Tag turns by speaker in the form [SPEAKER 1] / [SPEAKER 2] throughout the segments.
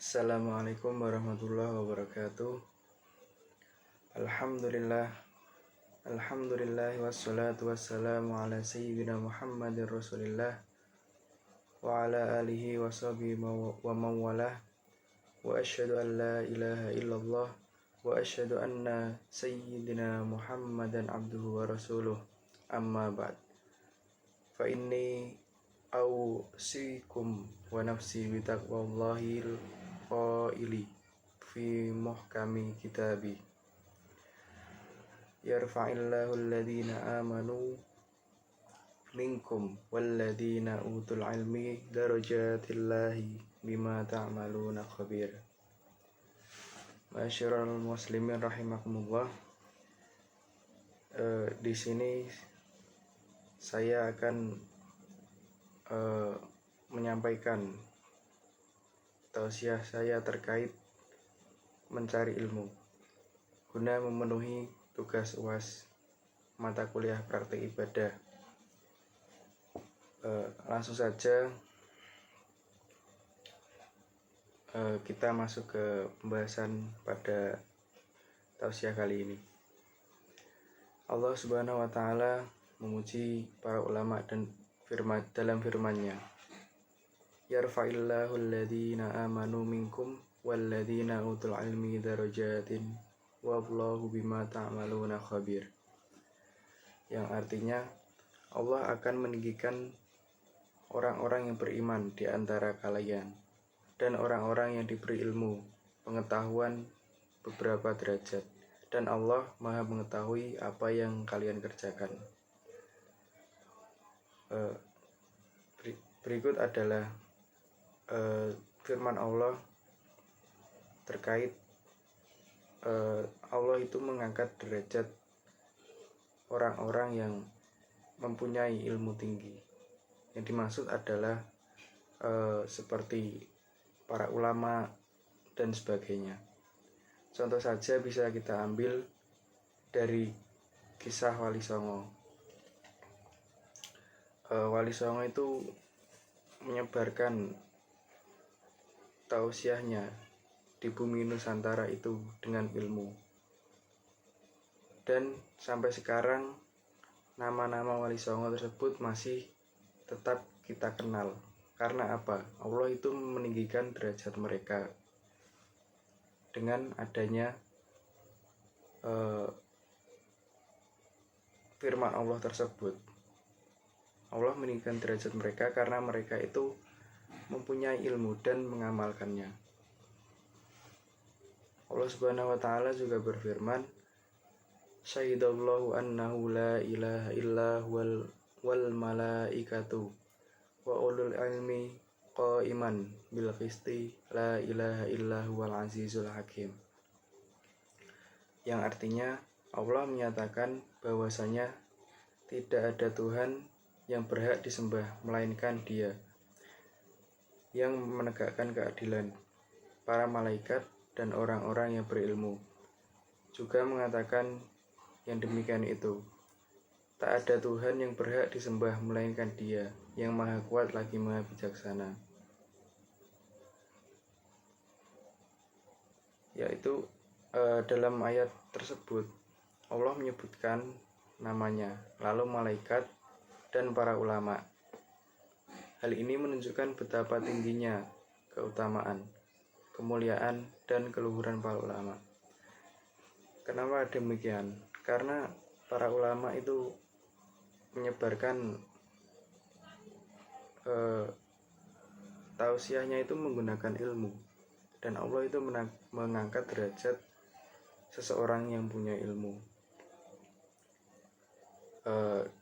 [SPEAKER 1] Assalamualaikum warahmatullahi wabarakatuh. Alhamdulillah wassalatu wassalamu ala sayyidina Muhammadir Rasulillah wa ala alihi wa sahbihi wa mawalah wa asyhadu an la ilaha illallah wa asyhadu anna sayyidina Muhammadan abduhu wa rasuluh, amma ba'd. Fa inni ausikum wa nafsi bitaqwallahil qaili fi muhkami kitabi yarfa'illahu alladhina amanu minkum walladhina utul ilmi darajatillahi bima ta'maluna khabir. Ma'asyiral muslimin rahimakumullah. Di sini saya akan menyampaikan tausiah saya terkait mencari ilmu guna memenuhi tugas UAS mata kuliah praktik ibadah. Langsung saja kita masuk ke pembahasan pada tausiah kali ini. Allah Subhanahu wa taala memuji para ulama dan dalam firman-Nya, yarfa'illahu alladhina amanu minkum walladhina utul ilmi darajatin wallahu bima ta'maluna khabir. Yang artinya Allah akan meninggikan orang-orang yang beriman di antara kalian dan orang-orang yang diberi ilmu pengetahuan beberapa derajat, dan Allah Maha mengetahui apa yang kalian kerjakan. Berikut adalah firman Allah terkait Allah itu mengangkat derajat orang-orang yang mempunyai ilmu tinggi. Yang dimaksud adalah seperti para ulama dan sebagainya. Contoh saja bisa kita ambil dari kisah Wali Songo. Wali Songo itu menyebarkan tausiahnya di bumi Nusantara itu dengan ilmu, dan sampai sekarang nama-nama Wali Songo tersebut masih tetap kita kenal. Karena apa? Allah itu meninggikan derajat mereka dengan adanya firman Allah tersebut. Allah meninggikan derajat mereka karena mereka itu mempunyai ilmu dan mengamalkannya. Allah Subhanahu wa taala juga berfirman, syahidallahu annahu la ilaha illa wal malaikatu wa ulul ilmi qaiman bil qisti la ilaha illa huwal azizul hakim. Yang artinya Allah menyatakan bahwasanya tidak ada Tuhan yang berhak disembah melainkan Dia yang menegakkan keadilan, para malaikat dan orang-orang yang berilmu juga mengatakan yang demikian itu. Tak ada Tuhan yang berhak disembah melainkan Dia yang maha kuat lagi maha bijaksana. Yaitu dalam ayat tersebut Allah menyebutkan namanya, lalu malaikat dan para ulama. Hal ini menunjukkan betapa tingginya keutamaan, kemuliaan, dan keluhuran para ulama. Kenapa demikian? Karena para ulama itu menyebarkan tausiahnya itu menggunakan ilmu, dan Allah itu mengangkat derajat seseorang yang punya ilmu.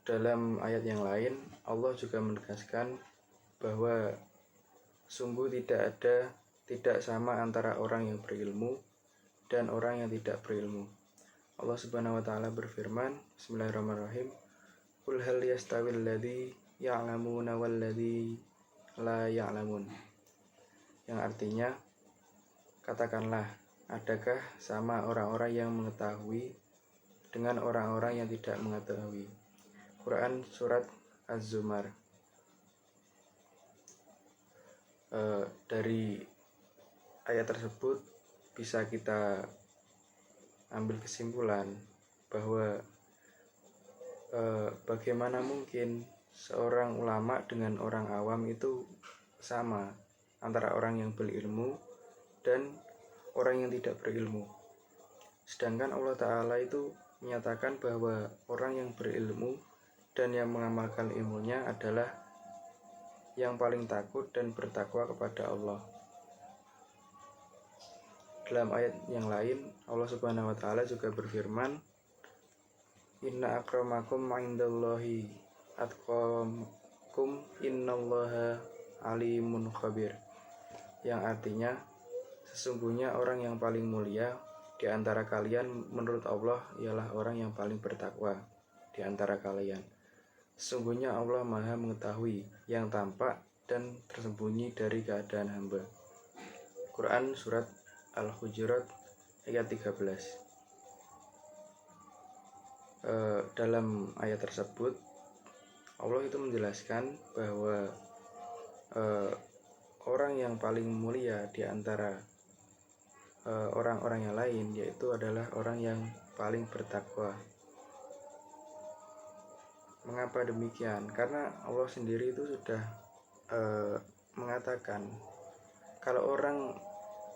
[SPEAKER 1] Dalam ayat yang lain Allah juga menegaskan bahwa sungguh tidak sama antara orang yang berilmu dan orang yang tidak berilmu. Allah Subhanahu wa taala berfirman, bismillahirrahmanirrahim, qul hal yastawil ladzi ya'lamuna wal ladzi la ya'lamun. Yang artinya, katakanlah, adakah sama orang-orang yang mengetahui dengan orang-orang yang tidak mengetahui. Quran Surat Az-Zumar. Dari ayat tersebut bisa kita ambil kesimpulan bahwa bagaimana mungkin seorang ulama dengan orang awam itu sama, antara orang yang berilmu dan orang yang tidak berilmu. Sedangkan Allah Ta'ala itu menyatakan bahwa orang yang berilmu dan yang mengamalkan ilmunya adalah yang paling takut dan bertakwa kepada Allah. Dalam ayat yang lain, Allah Subhanahu wa Ta'ala juga berfirman, Inna akramakum indallahi atqakum innallaha alimun khabir. Yang artinya, sesungguhnya orang yang paling mulia di antara kalian menurut Allah ialah orang yang paling bertakwa di antara kalian. Sesungguhnya Allah Maha mengetahui yang tampak dan tersembunyi dari keadaan hamba. Quran Surat Al-Hujurat ayat 13. Dalam ayat tersebut Allah itu menjelaskan bahwa orang yang paling mulia di antara orang-orang yang lain yaitu adalah orang yang paling bertakwa. Mengapa demikian? Karena Allah sendiri itu sudah mengatakan kalau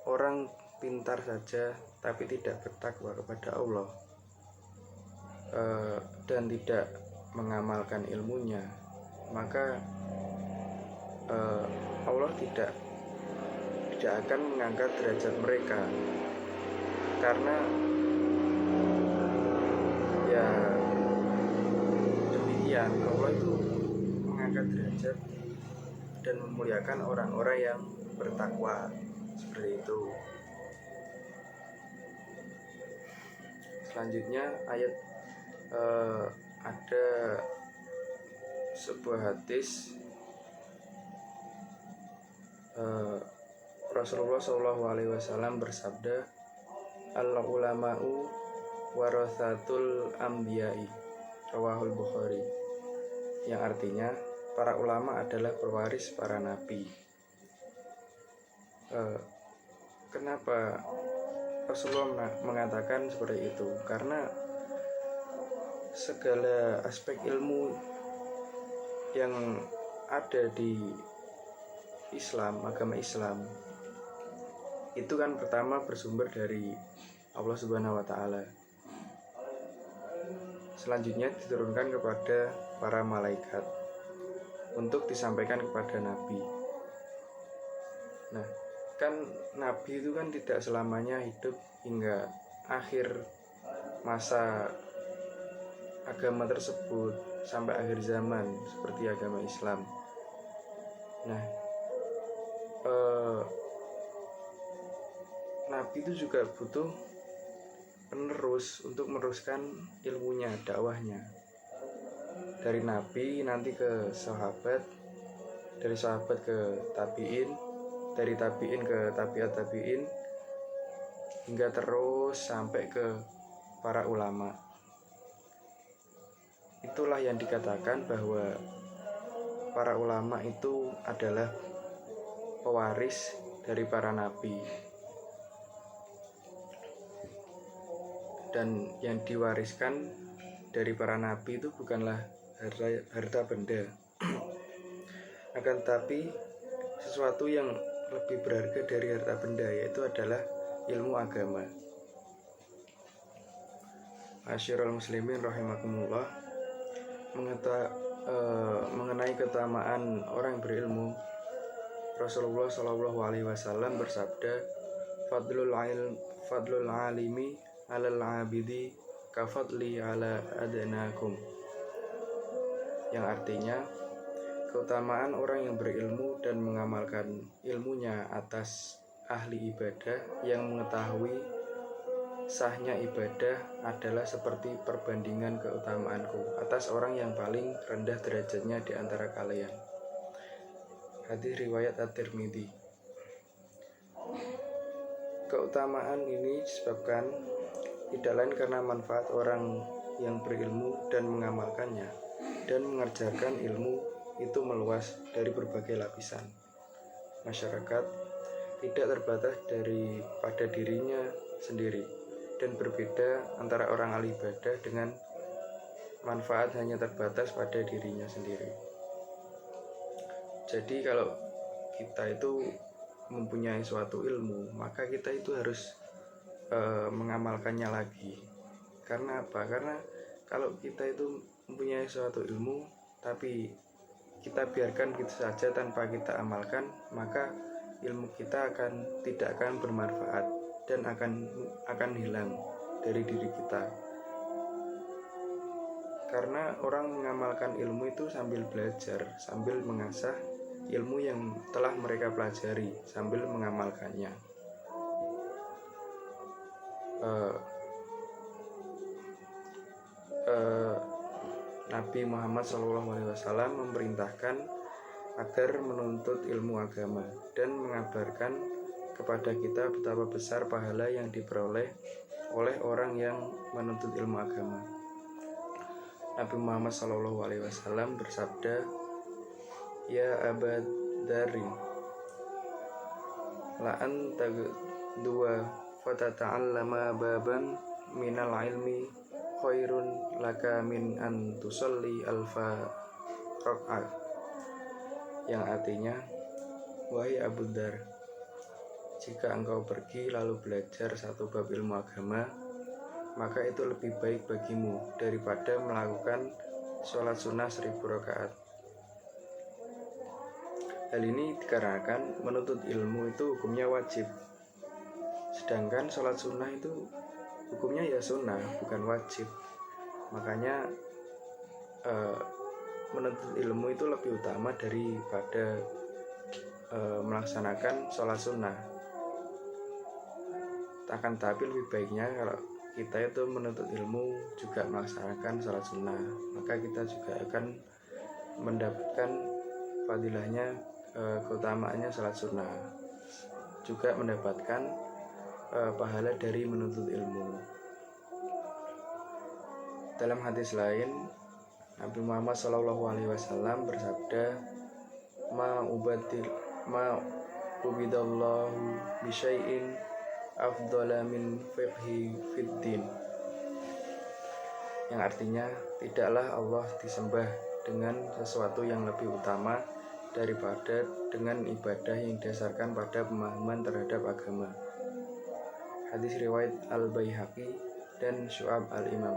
[SPEAKER 1] orang pintar saja tapi tidak bertakwa kepada Allah dan tidak mengamalkan ilmunya, maka Allah tidak akan mengangkat derajat mereka, karena ya demikian Allah itu mengangkat derajat dan memuliakan orang-orang yang bertakwa, seperti itu. Selanjutnya ayat ada sebuah hadis Rasulullah SAW bersabda, al-ulama'u warathatul anbiya'i, rawahul Bukhari. Yang artinya para ulama adalah pewaris para nabi. Kenapa Rasulullah mengatakan seperti itu? Karena segala aspek ilmu yang ada di Islam, agama Islam, itu kan pertama bersumber dari Allah Subhanahu wa Ta'ala. Selanjutnya diturunkan kepada para malaikat untuk disampaikan kepada nabi. Nah, kan nabi itu kan tidak selamanya hidup hingga akhir masa agama tersebut sampai akhir zaman seperti agama Islam. Nah, nabi itu juga butuh penerus untuk meneruskan ilmunya, dakwahnya. Dari nabi nanti ke sahabat, dari sahabat ke tabiin, dari tabiin ke tabiat tabiin, hingga terus sampai ke para ulama. Itulah yang dikatakan bahwa para ulama itu adalah pewaris dari para nabi. Dan yang diwariskan dari para nabi itu bukanlah harta benda, akan tetapi sesuatu yang lebih berharga dari harta benda, yaitu adalah ilmu agama. Masyarul muslimin rahimakumullah, mengenai keutamaan orang yang berilmu, Rasulullah SAW bersabda, fadlul alimi alal abidi kafadli ala adnakum. Yang artinya, keutamaan orang yang berilmu dan mengamalkan ilmunya atas ahli ibadah yang mengetahui sahnya ibadah adalah seperti perbandingan keutamaanku atas orang yang paling rendah derajatnya di antara kalian. Hadis riwayat At-Tirmidzi. Keutamaan ini disebabkan tidak lain karena manfaat orang yang berilmu dan mengamalkannya, dan mengerjakan ilmu itu meluas dari berbagai lapisan masyarakat tidak terbatas pada dirinya sendiri, dan berbeda antara orang ahli ibadah dengan manfaat hanya terbatas pada dirinya sendiri. Jadi kalau kita itu mempunyai suatu ilmu, maka kita itu harus mengamalkannya lagi. Karena apa? Karena kalau kita itu mempunyai suatu ilmu tapi kita biarkan gitu saja tanpa kita amalkan, maka ilmu kita tidak akan bermanfaat dan akan hilang dari diri kita. Karena orang mengamalkan ilmu itu sambil belajar, sambil mengasah ilmu yang telah mereka pelajari, sambil mengamalkannya. Nabi Muhammad SAW memerintahkan agar menuntut ilmu agama dan mengabarkan kepada kita betapa besar pahala yang diperoleh oleh orang yang menuntut ilmu agama. Nabi Muhammad SAW bersabda, "Ya Aba Dzarri, la anta dua fatata'allama baban minal ilmi khairun laka min an tusalli alfa rak'ah." Yang artinya, wahai Abu Dzar, jika engkau pergi lalu belajar satu bab ilmu agama, maka itu lebih baik bagimu daripada melakukan sholat sunnah 1000 rakaat. Hal ini dikarenakan menuntut ilmu itu hukumnya wajib, sedangkan sholat sunnah itu hukumnya ya sunnah, bukan wajib. Makanya menuntut ilmu itu lebih utama daripada melaksanakan sholat sunnah. Akan tapi lebih baiknya kalau kita itu menuntut ilmu juga melaksanakan sholat sunnah, maka kita juga akan mendapatkan fadilahnya, keutamaannya sholat sunnah, juga mendapatkan pahala dari menuntut ilmu. Dalam hadis lain, Nabi Muhammad SAW bersabda, ma ubidallahu bisyai'in afdala min fiqhi fiddin, yang artinya tidaklah Allah disembah dengan sesuatu yang lebih utama daripada dengan ibadah yang didasarkan pada pemahaman terhadap agama. Hadis riwayat Al-Baihaqi dan Syu'ab Al-Imam.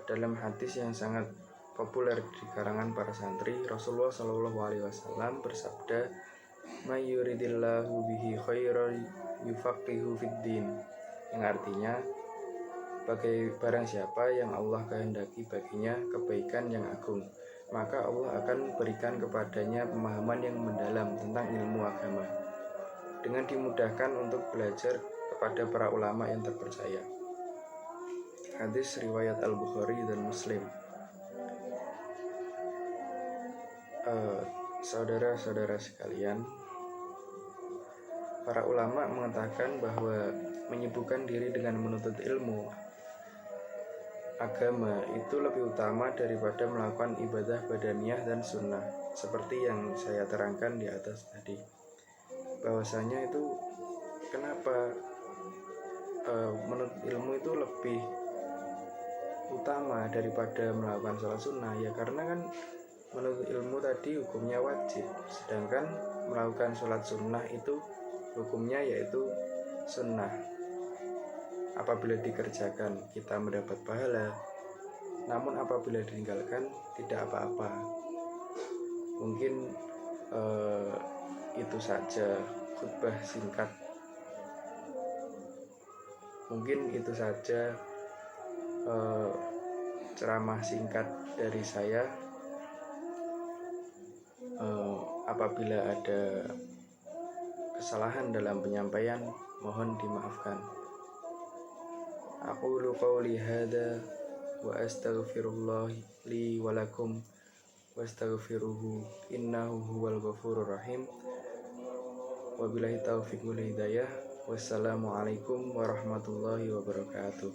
[SPEAKER 1] Dalam hadis yang sangat populer di kalangan para santri, Rasulullah SAW bersabda, "May yuridillahu bihi khairan yufaqihu fiddin," yang artinya, barang siapa yang Allah kehendaki baginya kebaikan yang agung, maka Allah akan berikan kepadanya pemahaman yang mendalam tentang ilmu agama, dengan dimudahkan untuk belajar kepada para ulama yang terpercaya. Hadis riwayat Al-Bukhari dan Muslim. Saudara-saudara sekalian, para ulama mengatakan bahwa menyibukkan diri dengan menuntut ilmu agama itu lebih utama daripada melakukan ibadah badaniyah dan sunnah, seperti yang saya terangkan di atas tadi. Bahwasanya itu kenapa menuntut ilmu itu lebih utama daripada melakukan sholat sunnah, ya karena kan menuntut ilmu tadi hukumnya wajib, sedangkan melakukan sholat sunnah itu hukumnya yaitu sunnah. Apabila dikerjakan kita mendapat pahala, namun apabila ditinggalkan tidak apa-apa. Mungkin itu saja khutbah singkat, mungkin itu saja ceramah singkat dari saya. Apabila ada kesalahan dalam penyampaian, mohon dimaafkan. Aqulu qawli hadza wa astaghfirullah li wa lakum wastaghfiruhu innahu huwal ghafurur rahim. Wabillahi taufiq wal hidayah. Wassalamualaikum warahmatullahi wabarakatuh.